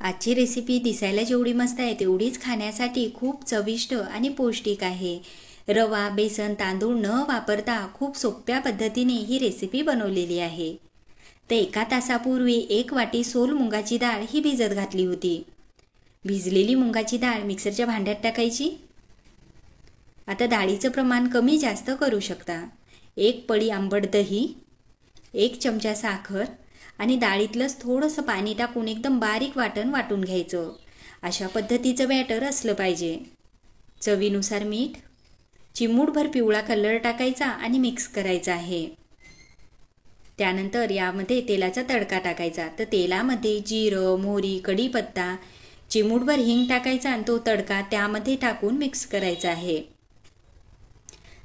आजची रेसिपी दिसायला जेवढी मस्त आहे तेवढीच खाण्यासाठी खूप चविष्ट आणि पौष्टिक आहे। रवा, बेसन, तांदूळ न वापरता खूप सोप्या पद्धतीने ही रेसिपी बनवलेली आहे। तर 1 तासापूर्वी 1 वाटी सोल मुंगाची डाळ ही भिजत घातली होती। भिजलेली मुंगाची डाळ मिक्सरच्या भांड्यात टाकायची। आता डाळीचं प्रमाण कमी जास्त करू शकता। 1 पळी आंबट दही, 1 चमचा साखर आणि डाळीतलंच थोडंसं पाणी टाकून एकदम बारीक वाटून घ्यायचं। अशा पद्धतीचं बॅटर असलं पाहिजे। चवीनुसार मीठ, चिमूटभर पिवळा कलर टाकायचा आणि मिक्स करायचा आहे। त्यानंतर यामध्ये तेलाचा तडका टाकायचा। तर तेलामध्ये जिरं, मोहरी, कढीपत्ता, चिमूटभर हिंग टाकायचा आणि तो तडका त्यामध्ये टाकून मिक्स करायचा आहे।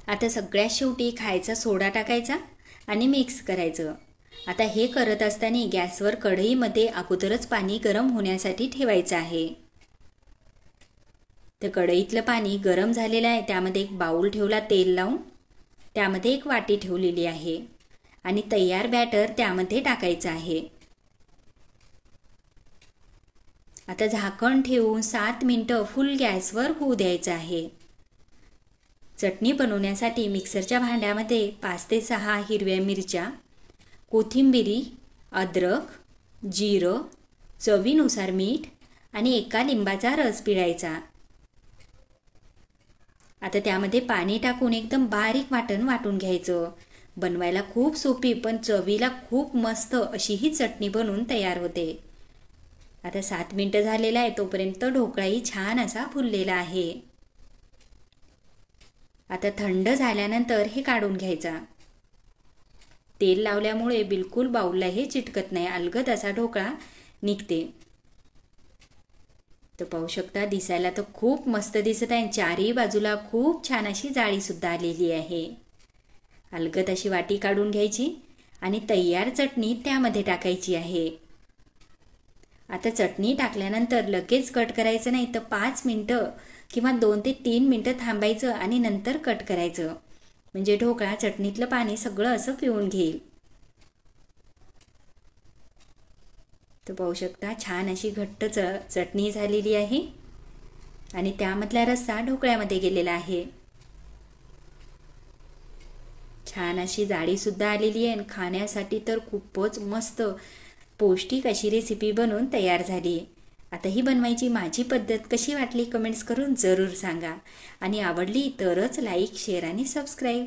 आता सगळ्यात शेवटी खायचा सोडा टाकायचा आणि मिक्स करायचं। आता हे करत असताना गॅसवर कढईमध्ये अगोदरच पाणी गरम होण्यासाठी ठेवायचं आहे। तर कढईतलं पाणी गरम झालेलं आहे। त्यामध्ये एक बाउल ठेवला तेल लावून, त्यामध्ये 1 वाटी ठेवलेली आहे आणि तयार बॅटर त्यामध्ये टाकायचं आहे। आता झाकण ठेवून 7 मिनिटं फुल गॅसवर होऊ द्यायचं आहे। चटणी बनवण्यासाठी मिक्सरच्या भांड्यामध्ये 5 ते 6 हिरव्या मिरच्या, कोथिंबिरी, अद्रक, जिरं, चवीनुसार मीठ आणि 1 लिंबाचा रस पिळायचा। आता त्यामध्ये पाणी टाकून एकदम बारीक वाटून घ्यायचं। बनवायला खूप सोपी पण चवीला खूप मस्त अशी ही चटणी बनवून तयार होते। आता 7 मिनिटं झालेला आहे, तोपर्यंत ढोकळाही छान असा फुललेला आहे। आता थंड झाल्यानंतर हे काढून घ्यायचा। तेल लावल्यामुळे बिलकुल बाउलला हे चिटकत नाही, अलगद असा ढोकळा निघते। तर पाहू शकता दिसायला तर खूप मस्त दिसत आहे। चारही बाजूला खूप छान अशी जाळी सुद्धा आलेली आहे। अलगद अशी वाटी काढून घ्यायची आणि तयार चटणी त्यामध्ये टाकायची आहे। आता चटणी टाकल्यानंतर लगेच कट करायचं नाही, तर 5 मिनिटं किंवा 2 ते 3 मिनिटं थांबायचं आणि नंतर कट करायचं, म्हणजे ढोकळा चटणीतलं पाणी सगळं असं पिऊन घेईल। तर पाहू शकता छान अशी घट्ट चटणी झालेली आहे आणि त्यामधला रस्सा ढोकळ्यामध्ये गेलेला आहे। छान अशी जाळी सुद्धा आलेली आहे आणि खाण्यासाठी तर खूपच मस्त पौष्टिक अशी रेसिपी बनवून तयार झाली। आता ही बनवायची माझी पद्धत कशी वाटली कमेंट्स करून जरूर सांगा आणि आवडली तरच लाईक, शेअर आणि सबस्क्राईब।